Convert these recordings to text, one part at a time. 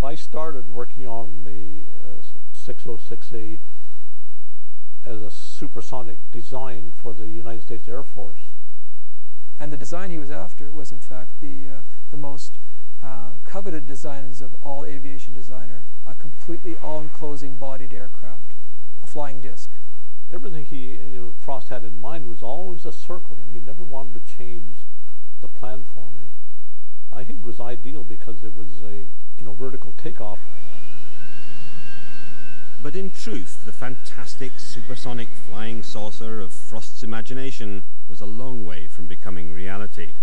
I started working on the 606A as a supersonic design for the United States Air Force. And the design he was after was in fact the most coveted designs of all aviation designer, a completely all-enclosing bodied aircraft, a flying disc. Everything Frost had in mind was always a circle. He never wanted to change the plan for me. I think it was ideal because it was a vertical takeoff. But in truth, the fantastic supersonic flying saucer of Frost's imagination was a long way from becoming reality.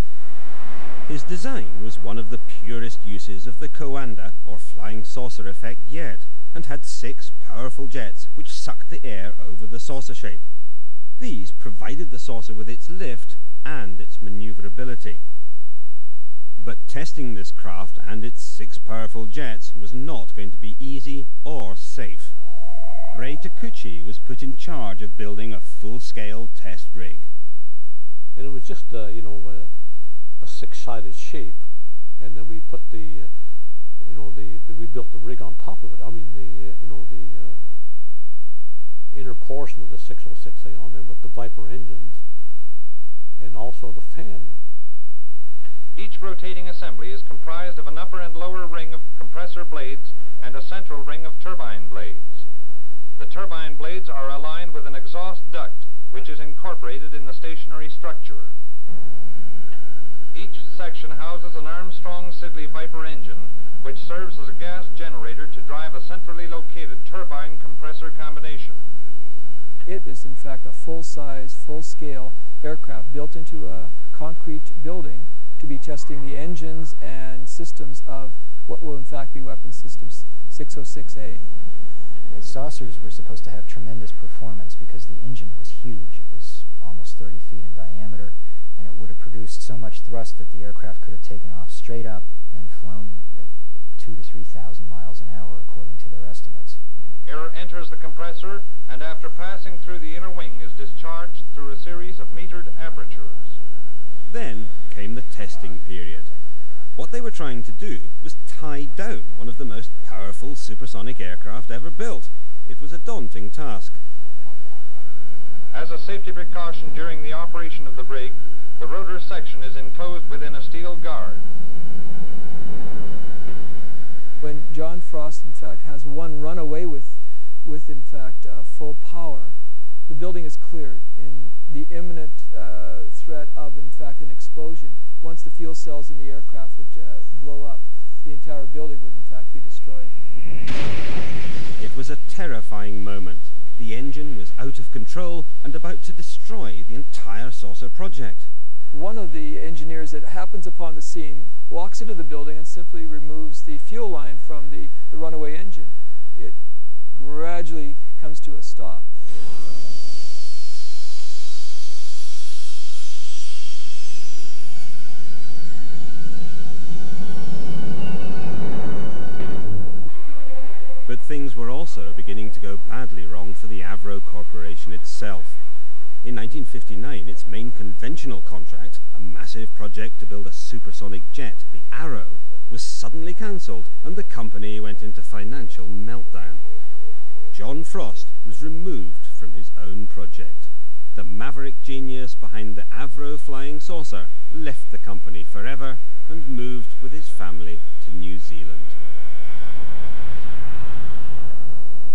His design was one of the purest uses of the Coanda, or flying saucer effect yet, and had 6 powerful jets which sucked the air over the saucer shape. These provided the saucer with its lift and its maneuverability. But testing this craft and its 6 powerful jets was not going to be easy or safe. Ray Takuchi was put in charge of building a full-scale test rig. And it was just a 6-sided shape, and then we put we built the rig on top of it. I mean the inner portion of the 606A on there with the Viper engines and also the fan. Each rotating assembly is comprised of an upper and lower ring of compressor blades and a central ring of turbine blades. The turbine blades are aligned with an exhaust duct, which is incorporated in the stationary structure. Each section houses an Armstrong-Siddeley Viper engine, which serves as a gas generator to drive a centrally located turbine compressor combination. It is in fact a full-size, full-scale aircraft built into a concrete building to be testing the engines and systems of what will in fact be Weapons Systems 606A. The saucers were supposed to have tremendous performance because the engine was huge. It was almost 30 feet in diameter, and it would have produced so much thrust that the aircraft could have taken off straight up and flown at 2,000 to 3,000 miles an hour according to their estimates. Air enters the compressor and after passing through the inner wing is discharged through a series of metered apertures. Then came the testing period. What they were trying to do was tie down one of the most powerful supersonic aircraft ever built. It was a daunting task. As a safety precaution during the operation of the rig, the rotor section is enclosed within a steel guard. When John Frost in fact has one run away with in fact full power, the building is cleared in the imminent threat of in fact an explosion. Once the fuel cells in the aircraft would blow up, the entire building would in fact be destroyed. It was a terrifying moment. The engine was out of control and about to destroy the entire saucer project. One of the engineers that happens upon the scene walks into the building and simply removes the fuel line from the runaway engine. It gradually comes to a stop. But things were also beginning to go badly wrong for the Avro Corporation itself. In 1959, its main conventional contract, a massive project to build a supersonic jet, the Arrow, was suddenly cancelled and the company went into financial meltdown. John Frost was removed from his own project. The maverick genius behind the Avro flying saucer left the company forever and moved with his family to New Zealand.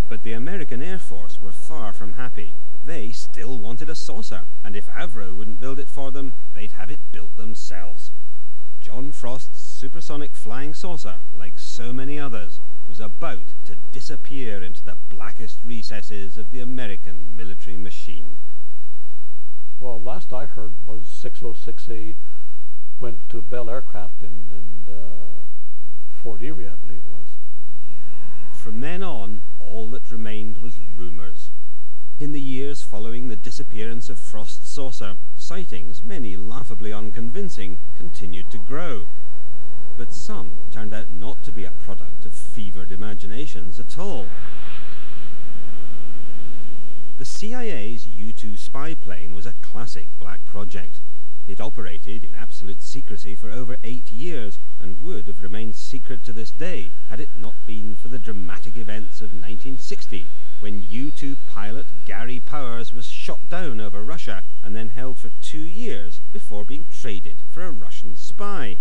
But the American Air Force were far from happy. They still wanted a saucer, and if Avro wouldn't build it for them, they'd have it built themselves. John Frost's supersonic flying saucer, like so many others, was about to disappear into the blackest recesses of the American military machine. Well, last I heard was 606A went to Bell Aircraft in Fort Erie, I believe it was. From then on, all that remained was rumours. In the years following the disappearance of Frost's saucer, sightings, many laughably unconvincing, continued to grow. But some turned out not to be a product of fevered imaginations at all. The CIA's U-2 spy plane was a classic black project. It operated in absolute secrecy for over 8 years and would have remained secret to this day had it not events of 1960, when U-2 pilot Gary Powers was shot down over Russia and then held for 2 years before being traded for a Russian spy.